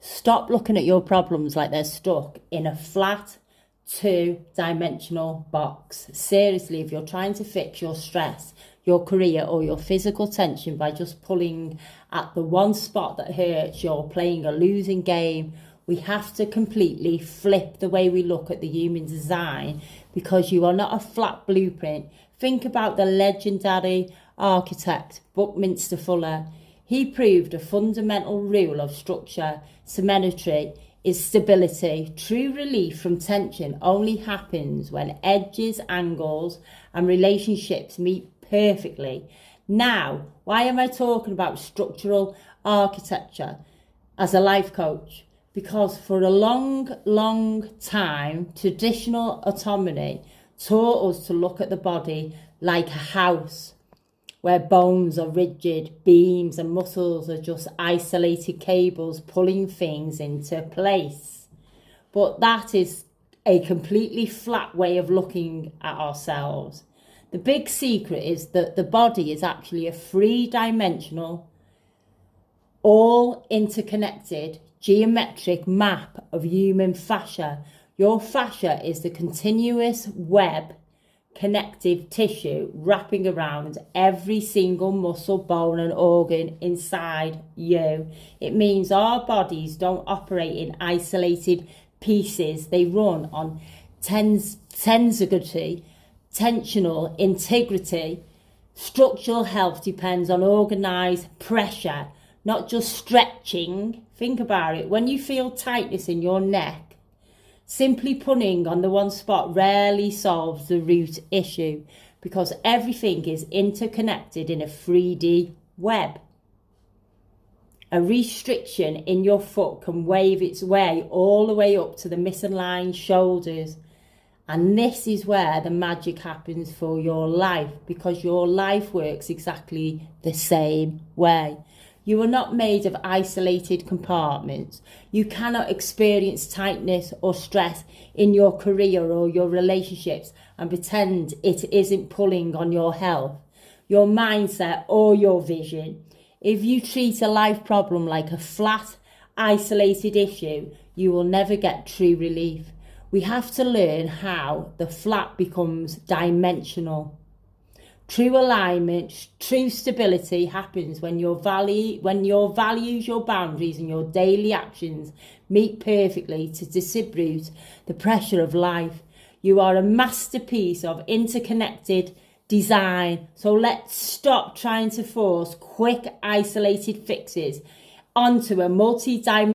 Stop looking at your problems like they're stuck in a flat, two-dimensional box. Seriously, if you're trying to fix your stress, your career, or your physical tension by just pulling at the one spot that hurts, you're playing a losing game. We have to completely flip the way we look at the human design, because you are not a flat blueprint. Think about the legendary architect Buckminster Fuller. He proved a fundamental rule of structure, symmetry, is stability. True relief from tension only happens when edges, angles, and relationships meet perfectly. Now, why am I talking about structural architecture as a life coach? Because for a long time, traditional autonomy taught us to look at the body like a house, where bones are rigid, beams and muscles are just isolated cables pulling things into place. But that is a completely flat way of looking at ourselves. The big secret is that the body is actually a three-dimensional, all interconnected, geometric map of human fascia. Your fascia is the continuous web connective tissue wrapping around every single muscle, bone and organ inside you. It means our bodies don't operate in isolated pieces. They run on tensegrity, tensional integrity. Structural health depends on organised pressure, not just stretching. Think about it. When you feel tightness in your neck, simply pulling on the one spot rarely solves the root issue, because everything is interconnected in a 3D web. A restriction in your foot can wave its way all the way up to the misaligned shoulders. And this is where the magic happens for your life, because your life works exactly the same way. You are not made of isolated compartments. You cannot experience tightness or stress in your career or your relationships and pretend it isn't pulling on your health, your mindset or your vision. If you treat a life problem like a flat, isolated issue, you will never get true relief. We have to learn how the flat becomes dimensional. True alignment, true stability happens when your values, your boundaries and your daily actions meet perfectly to distribute the pressure of life. You are a masterpiece of interconnected design. So let's stop trying to force quick, isolated fixes onto a multi-dimensional